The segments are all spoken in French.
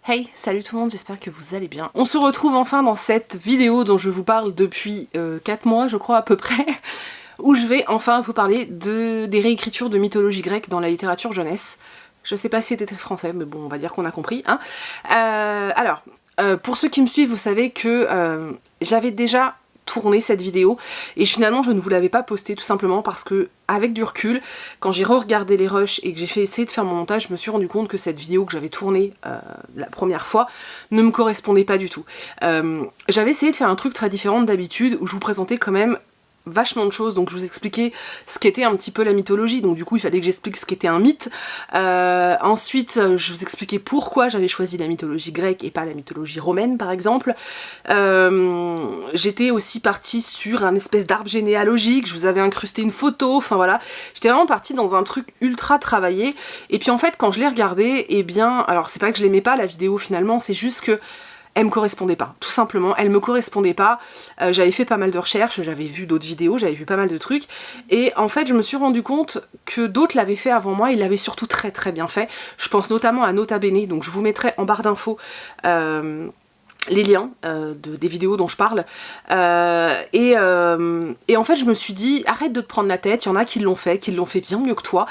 Hey, salut tout le monde, j'espère que vous allez bien. On se retrouve enfin dans cette vidéo dont je vous parle depuis 4 mois, je crois à peu près, où je vais enfin vous parler des réécritures de mythologie grecque dans la littérature jeunesse. Je sais pas si c'était très français, mais bon, on va dire qu'on a compris, hein. Pour ceux qui me suivent, vous savez que j'avais déjà tourné cette vidéo et finalement je ne vous l'avais pas postée tout simplement parce que avec du recul, quand j'ai re-regardé les rushs et que j'ai essayé de faire mon montage, je me suis rendu compte que cette vidéo que j'avais tournée la première fois ne me correspondait pas du tout. J'avais essayé de faire un truc très différent d'habitude où je vous présentais quand même vachement de choses, donc je vous expliquais ce qu'était un petit peu la mythologie, donc du coup il fallait que j'explique ce qu'était un mythe. Ensuite je vous expliquais pourquoi j'avais choisi la mythologie grecque et pas la mythologie romaine par exemple. J'étais aussi partie sur un espèce d'arbre généalogique, je vous avais incrusté une photo, enfin voilà, j'étais vraiment partie dans un truc ultra travaillé, et puis en fait quand je l'ai regardé, eh bien, alors c'est pas que je l'aimais pas la vidéo finalement, c'est juste que elle me correspondait pas, tout simplement, elle me correspondait pas. J'avais fait pas mal de recherches, j'avais vu d'autres vidéos, j'avais vu pas mal de trucs, et en fait je me suis rendu compte que d'autres l'avaient fait avant moi, ils l'avaient surtout très très bien fait. Je pense notamment à Nota Bene, donc je vous mettrai en barre d'infos les liens des vidéos dont je parle, et en fait je me suis dit, arrête de te prendre la tête, il y en a qui l'ont fait bien mieux que toi.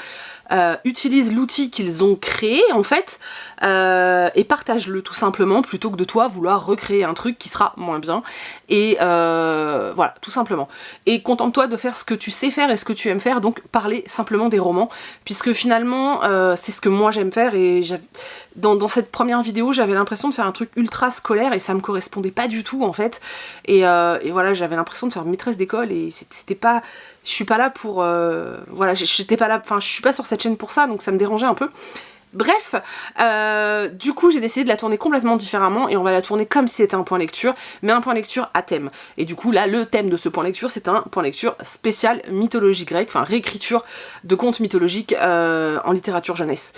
Utilise l'outil qu'ils ont créé en fait et partage-le tout simplement plutôt que de toi vouloir recréer un truc qui sera moins bien, et voilà, tout simplement. Et contente-toi de faire ce que tu sais faire et ce que tu aimes faire, donc parler simplement des romans, puisque finalement c'est ce que moi j'aime faire, et dans cette première vidéo j'avais l'impression de faire un truc ultra scolaire et ça me correspondait pas du tout en fait, et voilà, j'avais l'impression de faire maîtresse d'école et c'était pas... Je suis pas là pour... voilà, j'étais pas là... Enfin, je suis pas sur cette chaîne pour ça, donc ça me dérangeait un peu. Bref, du coup j'ai décidé de la tourner complètement différemment, et on va la tourner comme si c'était un point lecture, mais un point lecture à thème. Et du coup là, le thème de ce point lecture, c'est un point lecture spécial mythologie grecque, enfin réécriture de contes mythologiques en littérature jeunesse.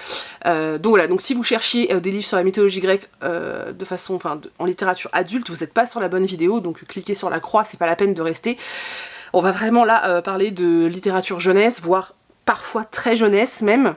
Donc voilà, donc si vous cherchiez des livres sur la mythologie grecque de façon, enfin en littérature adulte, vous n'êtes pas sur la bonne vidéo, donc cliquez sur la croix, c'est pas la peine de rester. On va vraiment là parler de littérature jeunesse, voire parfois très jeunesse même.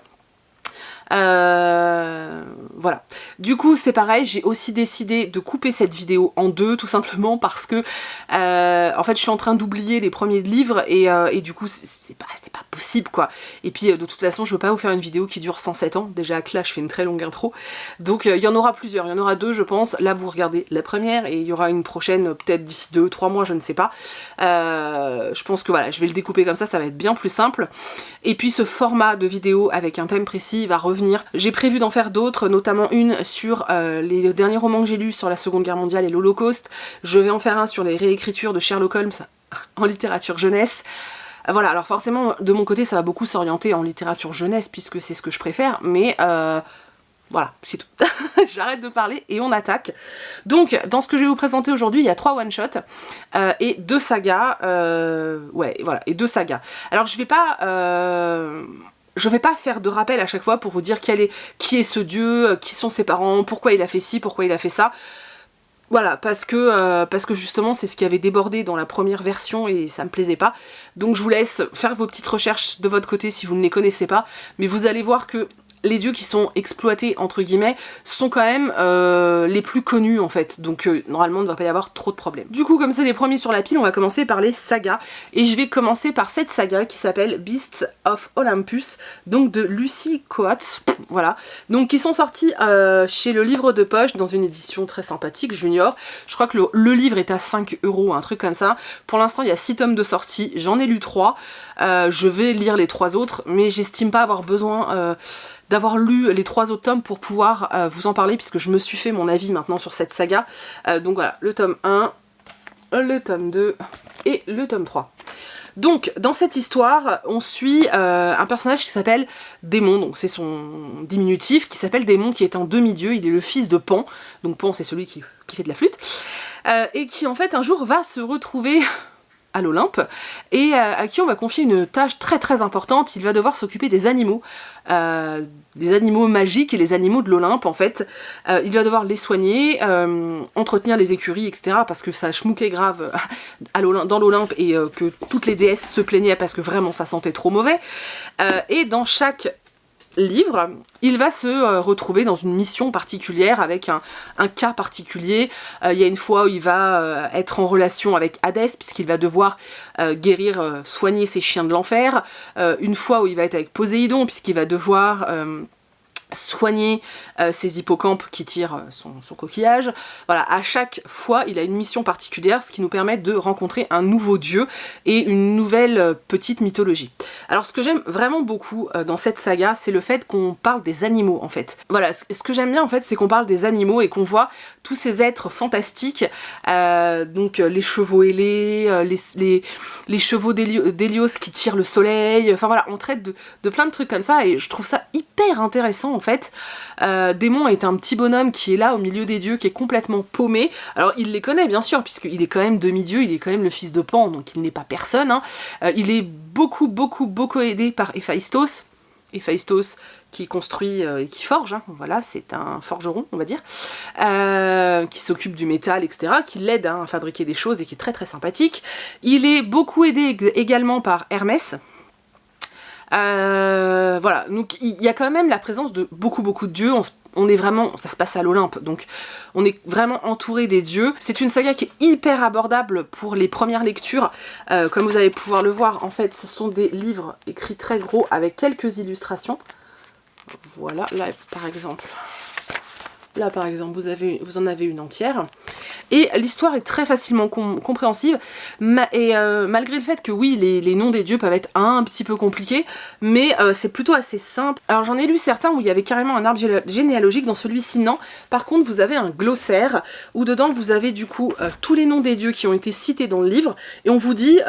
Voilà. Du coup c'est pareil, j'ai aussi décidé de couper cette vidéo en deux, tout simplement parce que en fait je suis en train d'oublier les premiers livres, et du coup c'est pas possible quoi. Et puis de toute façon je veux pas vous faire une vidéo qui dure 107 ans, déjà là je fais une très longue intro, donc il y en aura plusieurs, il y en aura deux je pense. Là vous regardez la première et il y aura une prochaine peut-être d'ici 2-3 mois, je ne sais pas. Je pense que voilà, je vais le découper comme ça va être bien plus simple. Et puis ce format de vidéo avec un thème précis va revenir. J'ai prévu d'en faire d'autres, notamment une sur les derniers romans que j'ai lus sur la Seconde Guerre mondiale et l'Holocauste. Je vais en faire un sur les réécritures de Sherlock Holmes en littérature jeunesse. Voilà, alors forcément de mon côté ça va beaucoup s'orienter en littérature jeunesse puisque c'est ce que je préfère, mais voilà, c'est tout. J'arrête de parler et on attaque. Donc, dans ce que je vais vous présenter aujourd'hui, il y a 3 one-shots et 2 sagas. Ouais, voilà, et 2 sagas. Alors, je vais pas faire de rappel à chaque fois pour vous dire qui est ce dieu, qui sont ses parents, pourquoi il a fait ci, pourquoi il a fait ça. Voilà, parce que justement c'est ce qui avait débordé dans la première version et ça me plaisait pas. Donc je vous laisse faire vos petites recherches de votre côté si vous ne les connaissez pas, mais vous allez voir que les dieux qui sont exploités entre guillemets sont quand même les plus connus en fait, donc normalement il ne va pas y avoir trop de problèmes. Du coup comme c'est les premiers sur la pile, on va commencer par les sagas, et je vais commencer par cette saga qui s'appelle Beasts of Olympus, donc de Lucy Coates, voilà, donc qui sont sortis chez le Livre de Poche dans une édition très sympathique, junior. Je crois que le livre est à 5 €, un truc comme ça. Pour l'instant il y a 6 tomes de sortie, j'en ai lu 3, je vais lire les 3 autres, mais j'estime pas avoir besoin d'avoir lu les 3 autres tomes pour pouvoir vous en parler, puisque je me suis fait mon avis maintenant sur cette saga. Donc voilà, le tome 1, le tome 2 et le tome 3. Donc dans cette histoire, on suit un personnage qui s'appelle Démon, donc c'est son diminutif, qui s'appelle Démon, qui est un demi-dieu, il est le fils de Pan, donc Pan c'est celui qui fait de la flûte, et qui en fait un jour va se retrouver à l'Olympe, et à qui on va confier une tâche très très importante. Il va devoir s'occuper des animaux magiques et les animaux de l'Olympe en fait. Il va devoir les soigner, entretenir les écuries, etc. parce que ça schmouquait grave dans l'Olympe, et que toutes les déesses se plaignaient parce que vraiment ça sentait trop mauvais. Et dans chaque livre, il va se retrouver dans une mission particulière avec un cas particulier. Il y a une fois où il va être en relation avec Hadès puisqu'il va devoir guérir, soigner ses chiens de l'enfer. Une fois où il va être avec Poséidon puisqu'il va devoir soigner ses hippocampes qui tirent son coquillage. Voilà, à chaque fois il a une mission particulière, ce qui nous permet de rencontrer un nouveau dieu et une nouvelle petite mythologie. Alors ce que j'aime vraiment beaucoup dans cette saga, c'est le fait qu'on parle des animaux en fait. Voilà, ce que j'aime bien en fait, c'est qu'on parle des animaux et qu'on voit tous ces êtres fantastiques, donc les chevaux ailés, les chevaux d'Hélios qui tirent le soleil, enfin voilà, on traite de plein de trucs comme ça et je trouve ça hyper intéressant en fait. Démon est un petit bonhomme qui est là au milieu des dieux, qui est complètement paumé. Alors il les connaît bien sûr, puisqu'il est quand même demi-dieu, il est quand même le fils de Pan, donc il n'est pas personne, hein. Il est beaucoup aidé par Héphaïstos. Héphaïstos qui construit et qui forge, hein, voilà, c'est un forgeron, on va dire, qui s'occupe du métal, etc., qui l'aide à fabriquer des choses et qui est très sympathique. Il est beaucoup aidé également par Hermès. Voilà, donc il y a quand même la présence de beaucoup de dieux, on est vraiment, ça se passe à l'Olympe, donc on est vraiment entouré des dieux. C'est une saga qui est hyper abordable pour les premières lectures, comme vous allez pouvoir le voir, en fait ce sont des livres écrits très gros avec quelques illustrations. Voilà, là par exemple vous en avez une entière. Et l'histoire est très facilement compréhensible, malgré le fait que oui, les noms des dieux peuvent être un petit peu compliqués, mais c'est plutôt assez simple. Alors j'en ai lu certains où il y avait carrément un arbre généalogique, dans celui-ci non. Par contre vous avez un glossaire, où dedans vous avez du coup tous les noms des dieux qui ont été cités dans le livre, et on vous dit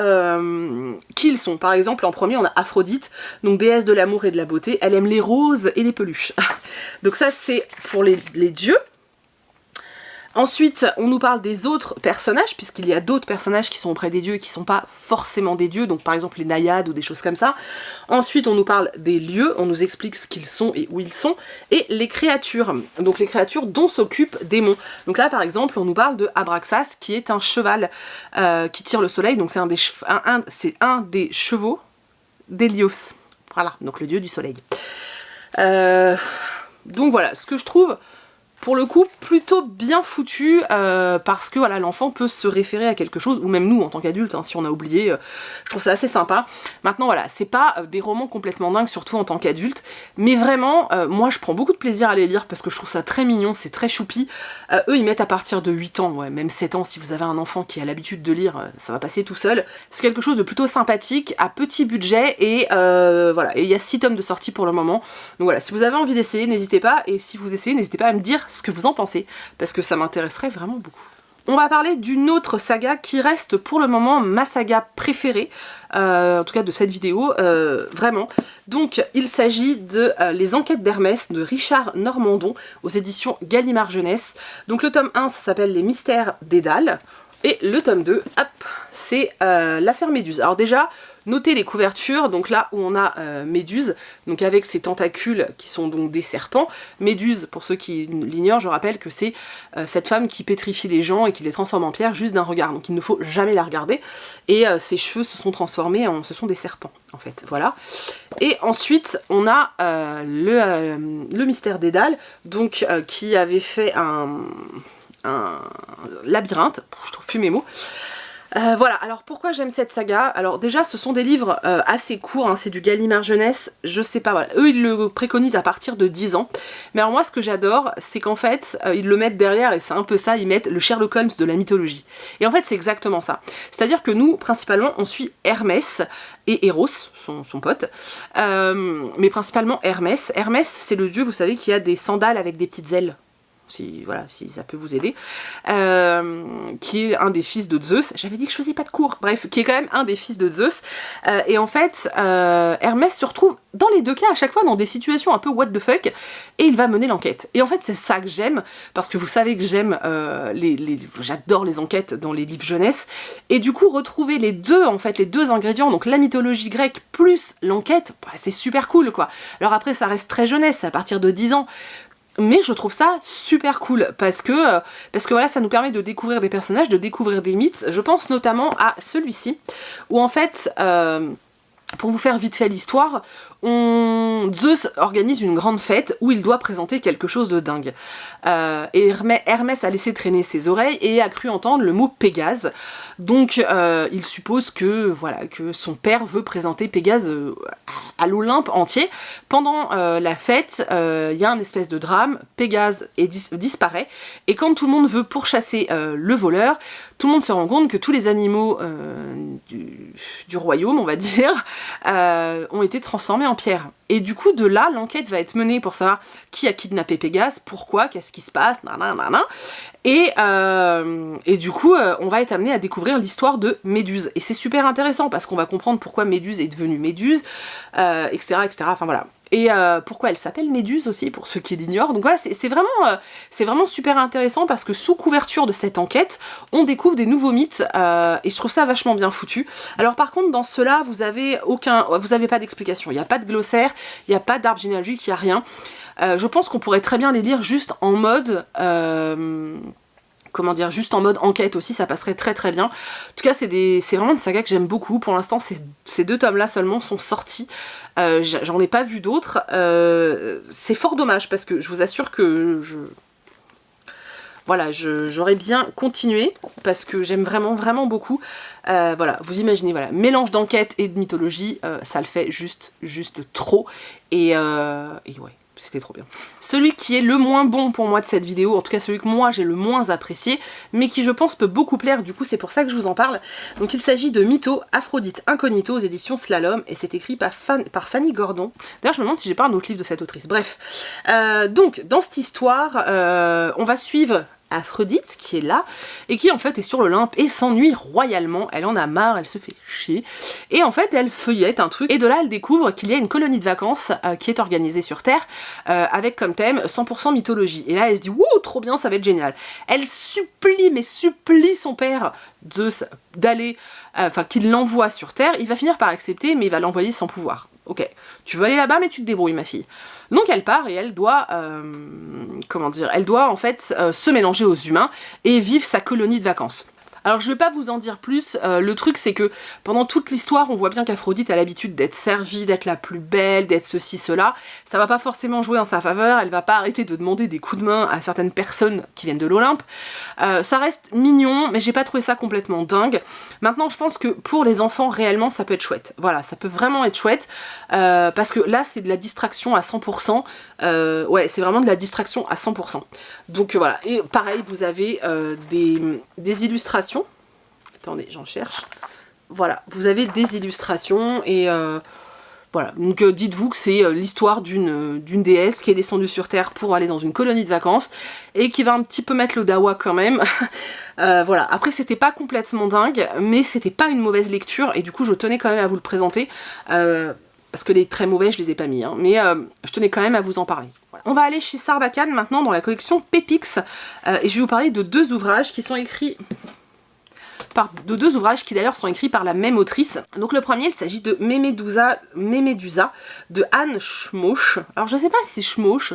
qui ils sont. Par exemple en premier on a Aphrodite, donc déesse de l'amour et de la beauté, elle aime les roses et les peluches. Donc ça c'est pour les dieux. Ensuite, on nous parle des autres personnages, puisqu'il y a d'autres personnages qui sont auprès des dieux et qui ne sont pas forcément des dieux, donc par exemple les naïades ou des choses comme ça. Ensuite, on nous parle des lieux, on nous explique ce qu'ils sont et où ils sont, et les créatures, donc les créatures dont s'occupe Démon. Donc là, par exemple, on nous parle de Abraxas, qui est un cheval qui tire le soleil, donc c'est un des chevaux d'Hélios. Voilà, donc le dieu du soleil. Donc voilà, ce que je trouve pour le coup plutôt bien foutu, parce que voilà, l'enfant peut se référer à quelque chose, ou même nous en tant qu'adultes, hein, si on a oublié, je trouve ça assez sympa. Maintenant voilà, c'est pas des romans complètement dingues, surtout en tant qu'adulte, mais vraiment, moi je prends beaucoup de plaisir à les lire parce que je trouve ça très mignon, c'est très choupi. Eux ils mettent à partir de 8 ans, ouais, même 7 ans, si vous avez un enfant qui a l'habitude de lire, ça va passer tout seul. C'est quelque chose de plutôt sympathique, à petit budget, et voilà, et il y a 6 tomes de sortie pour le moment. Donc voilà, si vous avez envie d'essayer, n'hésitez pas, et si vous essayez, n'hésitez pas à me dire ce que vous en pensez, parce que ça m'intéresserait vraiment beaucoup. On va parler d'une autre saga qui reste pour le moment ma saga préférée, en tout cas de cette vidéo, vraiment. Donc il s'agit de Les Enquêtes d'Hermès de Richard Normandon aux éditions Gallimard Jeunesse. Donc le tome 1 ça s'appelle Les Mystères d'Édale, et le tome 2, hop, c'est l'affaire Méduse. Alors déjà, notez les couvertures, donc là où on a Méduse, donc avec ses tentacules qui sont donc des serpents. Méduse, pour ceux qui l'ignorent, je rappelle que c'est cette femme qui pétrifie les gens et qui les transforme en pierre juste d'un regard, donc il ne faut jamais la regarder. Et ses cheveux se sont transformés ce sont des serpents, en fait, voilà. Et ensuite, on a le Mystère d'Édale, donc qui avait fait un labyrinthe, je trouve plus mes mots. Voilà, alors pourquoi j'aime cette saga? Alors déjà ce sont des livres assez courts, hein, c'est du Gallimard Jeunesse, je sais pas, voilà. Eux ils le préconisent à partir de 10 ans, mais alors moi ce que j'adore c'est qu'en fait ils le mettent derrière, et c'est un peu ça, ils mettent le Sherlock Holmes de la mythologie. Et en fait c'est exactement ça, c'est à dire que nous principalement on suit Hermès et Eros, son pote, mais principalement Hermès. Hermès c'est le dieu, vous savez, qui a des sandales avec des petites ailes. Si, voilà, si ça peut vous aider, qui est un des fils de Zeus. J'avais dit que je faisais pas de cours, bref, qui est quand même un des fils de Zeus, et en fait Hermès se retrouve dans les deux cas à chaque fois dans des situations un peu what the fuck, et il va mener l'enquête. Et en fait c'est ça que j'aime, parce que vous savez que j'aime j'adore les enquêtes dans les livres jeunesse, et du coup retrouver les deux, en fait, les deux ingrédients, donc la mythologie grecque plus l'enquête, bah, c'est super cool quoi. Alors après ça reste très jeunesse, c'est à partir de 10 ans, mais je trouve ça super cool parce que voilà, ça nous permet de découvrir des personnages, de découvrir des mythes. Je pense notamment à celui-ci où en fait Pour vous faire vite fait l'histoire, Zeus organise une grande fête où il doit présenter quelque chose de dingue. Et Hermès a laissé traîner ses oreilles et a cru entendre le mot Pégase. Donc il suppose que, voilà, que son père veut présenter Pégase à l'Olympe entier. Pendant la fête, il y a un espèce de drame, Pégase disparaît, et quand tout le monde veut pourchasser le voleur, tout le monde se rend compte que tous les animaux du royaume, on va dire, ont été transformés en pierre. Et du coup, de là, l'enquête va être menée pour savoir qui a kidnappé Pégase, pourquoi, qu'est-ce qui se passe, nanana. Et du coup, on va être amené à découvrir l'histoire de Méduse. Et c'est super intéressant parce qu'on va comprendre pourquoi Méduse est devenue Méduse, etc., etc. Enfin voilà. Et pourquoi elle s'appelle Méduse aussi, pour ceux qui l'ignorent. Donc voilà, c'est vraiment super intéressant parce que sous couverture de cette enquête, on découvre des nouveaux mythes et je trouve ça vachement bien foutu. Alors par contre, dans ceux-là, vous avez pas d'explication. Il n'y a pas de glossaire, il n'y a pas d'arbre généalogique, il n'y a rien. Je pense qu'on pourrait très bien les lire juste en mode... comment dire, juste en mode enquête aussi, ça passerait très très bien. En tout cas, c'est vraiment une saga que j'aime beaucoup. Pour l'instant, ces 2 tomes-là seulement sont sortis. J'en ai pas vu d'autres. C'est fort dommage parce que je vous assure que voilà, j'aurais bien continué parce que j'aime vraiment vraiment beaucoup. Voilà, vous imaginez, voilà, mélange d'enquête et de mythologie, ça le fait juste trop. Et ouais. C'était trop bien. Celui qui est le moins bon pour moi de cette vidéo, en tout cas celui que moi j'ai le moins apprécié, mais qui je pense peut beaucoup plaire, du coup c'est pour ça que je vous en parle. Donc il s'agit de Mytho, Aphrodite Incognito aux éditions Slalom, et c'est écrit par Fanny Gordon. D'ailleurs je me demande si j'ai pas un autre livre de cette autrice. Bref, donc dans cette histoire, on va suivre Aphrodite qui est là et qui en fait est sur l'Olympe et s'ennuie royalement, elle en a marre, elle se fait chier et en fait elle feuillette un truc et de là elle découvre qu'il y a une colonie de vacances qui est organisée sur Terre avec comme thème 100% mythologie et là elle se dit wouh trop bien, ça va être génial. Elle supplie son père Zeus d'aller, enfin qu'il l'envoie sur Terre, il va finir par accepter mais il va l'envoyer sans pouvoir. Ok, tu veux aller là-bas mais tu te débrouilles ma fille. Donc elle part et elle doit, comment dire, elle doit en fait se mélanger aux humains et vivre sa colonie de vacances. Alors je vais pas vous en dire plus, le truc c'est que pendant toute l'histoire on voit bien qu'Aphrodite a l'habitude d'être servie, d'être la plus belle, d'être ceci, cela. Ça va pas forcément jouer en sa faveur, elle va pas arrêter de demander des coups de main à certaines personnes qui viennent de l'Olympe. Ça reste mignon, mais j'ai pas trouvé ça complètement dingue. Maintenant je pense que pour les enfants réellement ça peut être chouette. Voilà, ça peut vraiment être chouette, parce que là c'est de la distraction à 100%, ouais c'est vraiment de la distraction à 100%. Donc voilà, et pareil vous avez des illustrations. Attendez, j'en cherche. Voilà, vous avez des illustrations et voilà. Donc dites-vous que c'est l'histoire d'une déesse qui est descendue sur Terre pour aller dans une colonie de vacances et qui va un petit peu mettre le dawa quand même. Voilà, après c'était pas complètement dingue, mais c'était pas une mauvaise lecture et du coup je tenais quand même à vous le présenter. Parce que les très mauvais je les ai pas mis, hein, mais je tenais quand même à vous en parler. Voilà. On va aller chez Sarbacane maintenant dans la collection Pépix et je vais vous parler de 2 ouvrages qui sont écrits... de 2 ouvrages qui d'ailleurs sont écrits par la même autrice. Donc le premier, il s'agit de Mémédusa de Anne Schmauch. Alors je sais pas si c'est Schmauch,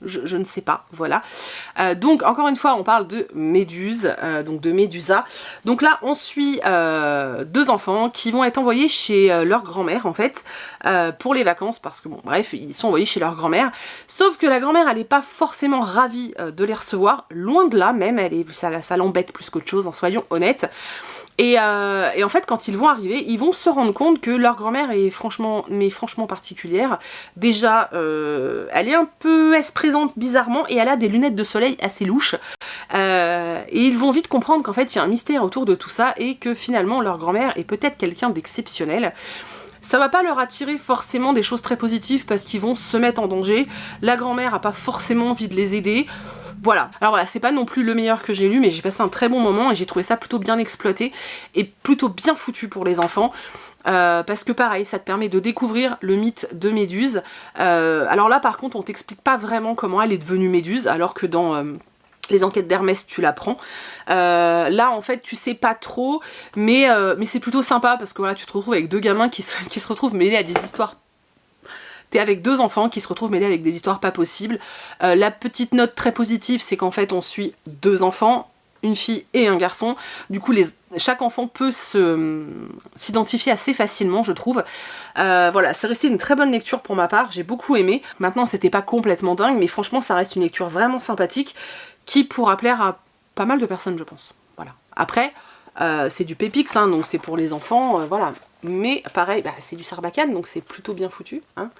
je ne sais pas, voilà. Donc encore une fois on parle de Méduse, donc de Médusa. Donc là on suit 2 enfants qui vont être envoyés chez leur grand-mère en fait, pour les vacances parce que bon bref ils sont envoyés chez leur grand-mère. Sauf que la grand-mère elle n'est pas forcément ravie de les recevoir, loin de là même, ça l'embête plus qu'autre chose, hein, soyons honnêtes. Et en fait quand ils vont arriver, ils vont se rendre compte que leur grand-mère est franchement particulière. Déjà elle se présente bizarrement et elle a des lunettes de soleil assez louches. Et ils vont vite comprendre qu'en fait il y a un mystère autour de tout ça et que finalement leur grand-mère est peut-être quelqu'un d'exceptionnel. Ça va pas leur attirer forcément des choses très positives parce qu'ils vont se mettre en danger. La grand-mère a pas forcément envie de les aider. Voilà. Alors voilà, c'est pas non plus le meilleur que j'ai lu, mais j'ai passé un très bon moment et j'ai trouvé ça plutôt bien exploité et plutôt bien foutu pour les enfants. Parce que pareil, ça te permet de découvrir le mythe de Méduse. Alors là par contre on t'explique pas vraiment comment elle est devenue Méduse, alors que dans... les enquêtes d'Hermès, tu l'apprends. Là, en fait, tu sais pas trop, mais c'est plutôt sympa parce que voilà, tu te retrouves avec 2 gamins qui se retrouvent mêlés à des histoires. T'es avec 2 enfants qui se retrouvent mêlés avec des histoires pas possibles. La petite note très positive, c'est qu'en fait, on suit 2 enfants. une fille et un garçon. Du coup, chaque enfant peut s'identifier assez facilement, je trouve. Voilà, c'est resté une très bonne lecture pour ma part, j'ai beaucoup aimé. Maintenant, c'était pas complètement dingue, mais franchement, ça reste une lecture vraiment sympathique qui pourra plaire à pas mal de personnes, je pense. Voilà. Après, c'est du Pepix, hein, donc c'est pour les enfants, voilà. Mais pareil, bah, c'est du Sarbacane, donc c'est plutôt bien foutu, hein.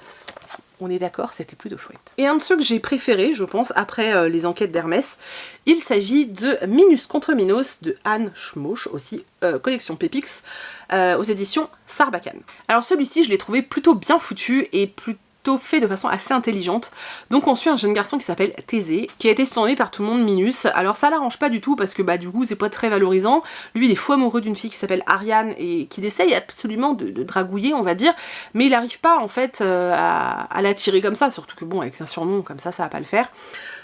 On est d'accord, c'était plutôt chouette. Et un de ceux que j'ai préféré, je pense, après les enquêtes d'Hermès, il s'agit de Minus contre Minos de Anne Schmoch, aussi collection Pepix, aux éditions Sarbacane. Alors celui-ci, je l'ai trouvé plutôt bien foutu et plutôt fait de façon assez intelligente. Donc on suit un jeune garçon qui s'appelle Thésée, qui a été surnommé par tout le monde Minus. Alors ça l'arrange pas du tout parce que bah du coup c'est pas très valorisant. Lui il est fou amoureux d'une fille qui s'appelle Ariane et qu'il essaye absolument de dragouiller, on va dire, mais il n'arrive pas en fait à l'attirer comme ça, surtout que bon avec un surnom comme ça va pas le faire.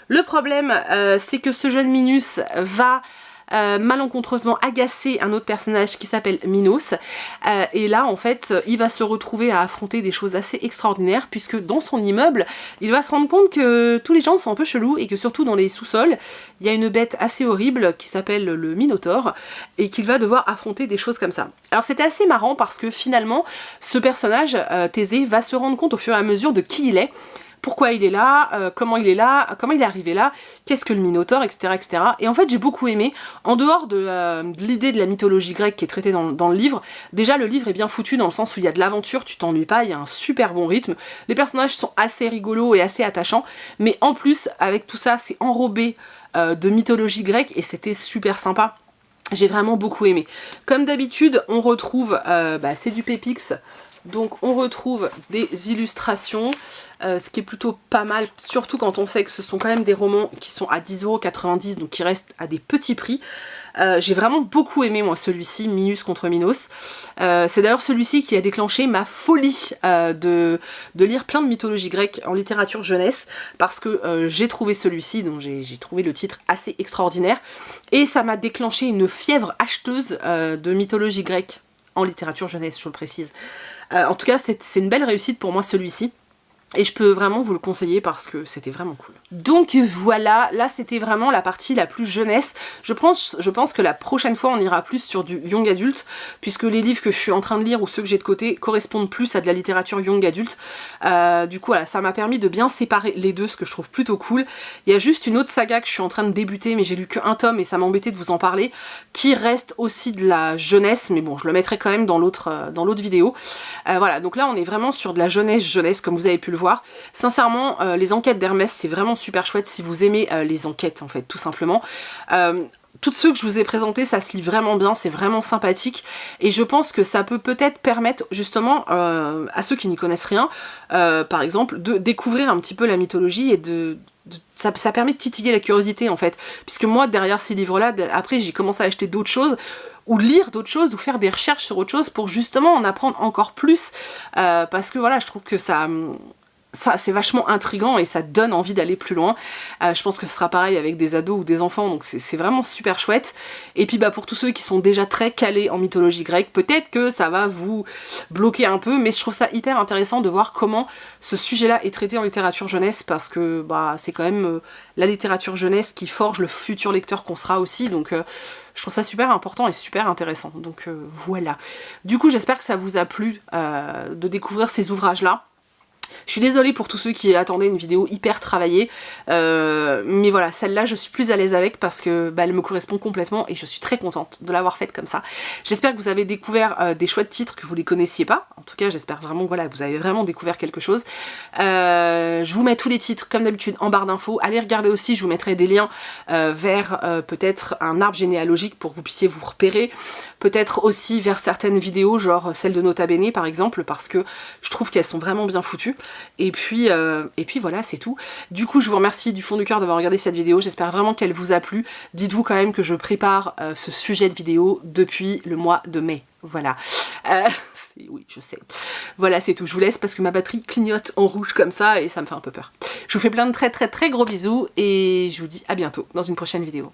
Le problème c'est que ce jeune Minus va malencontreusement agacer un autre personnage qui s'appelle Minos, et là en fait il va se retrouver à affronter des choses assez extraordinaires puisque dans son immeuble il va se rendre compte que tous les gens sont un peu chelous et que surtout dans les sous-sols il y a une bête assez horrible qui s'appelle le Minotaure et qu'il va devoir affronter des choses comme ça. Alors c'était assez marrant parce que finalement ce personnage, Thésée, va se rendre compte au fur et à mesure de qui il est, pourquoi il est là, comment il est arrivé là, qu'est-ce que le Minotaure, etc., etc. Et en fait j'ai beaucoup aimé, en dehors de l'idée de la mythologie grecque qui est traitée dans le livre, déjà le livre est bien foutu dans le sens où il y a de l'aventure, tu t'ennuies pas, il y a un super bon rythme, les personnages sont assez rigolos et assez attachants, mais en plus avec tout ça c'est enrobé de mythologie grecque et c'était super sympa. J'ai vraiment beaucoup aimé. Comme d'habitude on retrouve, c'est du Pepix, donc on retrouve des illustrations, ce qui est plutôt pas mal, surtout quand on sait que ce sont quand même des romans qui sont à 10,90 €, donc qui restent à des petits prix. J'ai vraiment beaucoup aimé moi celui-ci, Minus contre Minos. C'est d'ailleurs celui-ci qui a déclenché ma folie de lire plein de mythologie grecque en littérature jeunesse, parce que j'ai trouvé celui-ci, donc j'ai trouvé le titre assez extraordinaire, et ça m'a déclenché une fièvre acheteuse de mythologie grecque en littérature jeunesse, je le précise. En tout cas, c'est une belle réussite pour moi celui-ci. Et je peux vraiment vous le conseiller parce que c'était vraiment cool. Donc voilà, là c'était vraiment la partie la plus jeunesse. Je pense que la prochaine fois on ira plus sur du young adulte, puisque les livres que je suis en train de lire ou ceux que j'ai de côté correspondent plus à de la littérature young adulte. Du coup voilà, ça m'a permis de bien séparer les deux, ce que je trouve plutôt cool. Il y a juste une autre saga que je suis en train de débuter, mais j'ai lu qu'un tome et ça m'embêtait de vous en parler, qui reste aussi de la jeunesse, mais bon je le mettrai quand même dans l'autre vidéo. Voilà, donc là on est vraiment sur de la jeunesse comme vous avez pu le voir. Sincèrement, les enquêtes d'Hermès c'est vraiment super chouette si vous aimez les enquêtes en fait, tout simplement. Toutes ceux que je vous ai présentés, ça se lit vraiment bien, c'est vraiment sympathique et je pense que ça peut peut-être permettre justement à ceux qui n'y connaissent rien, par exemple, de découvrir un petit peu la mythologie et ça permet de titiller la curiosité en fait, puisque moi derrière ces livres-là, après j'ai commencé à acheter d'autres choses, ou lire d'autres choses, ou faire des recherches sur autre chose pour justement en apprendre encore plus, parce que voilà, je trouve que ça c'est vachement intriguant et ça donne envie d'aller plus loin. Je pense que ce sera pareil avec des ados ou des enfants, donc c'est vraiment super chouette. Et puis pour tous ceux qui sont déjà très calés en mythologie grecque, peut-être que ça va vous bloquer un peu, mais je trouve ça hyper intéressant de voir comment ce sujet-là est traité en littérature jeunesse, parce que c'est quand même la littérature jeunesse qui forge le futur lecteur qu'on sera aussi, donc je trouve ça super important et super intéressant. Donc voilà. Du coup j'espère que ça vous a plu de découvrir ces ouvrages-là. Je suis désolée pour tous ceux qui attendaient une vidéo hyper travaillée, mais voilà, celle-là je suis plus à l'aise avec parce que elle me correspond complètement et je suis très contente de l'avoir faite comme ça. J'espère que vous avez découvert des chouettes titres que vous les connaissiez pas. En tout cas j'espère vraiment que voilà, vous avez vraiment découvert quelque chose. Je vous mets tous les titres comme d'habitude en barre d'infos. Allez regarder aussi, je vous mettrai des liens vers peut-être un arbre généalogique pour que vous puissiez vous repérer. Peut-être aussi vers certaines vidéos, genre celle de Nota Bene par exemple, parce que je trouve qu'elles sont vraiment bien foutues. Et puis voilà, c'est tout. Du coup, je vous remercie du fond du cœur d'avoir regardé cette vidéo. J'espère vraiment qu'elle vous a plu. Dites-vous quand même que je prépare ce sujet de vidéo depuis le mois de mai. Voilà. Oui, je sais. Voilà, c'est tout. Je vous laisse parce que ma batterie clignote en rouge comme ça et ça me fait un peu peur. Je vous fais plein de très très très gros bisous et je vous dis à bientôt dans une prochaine vidéo.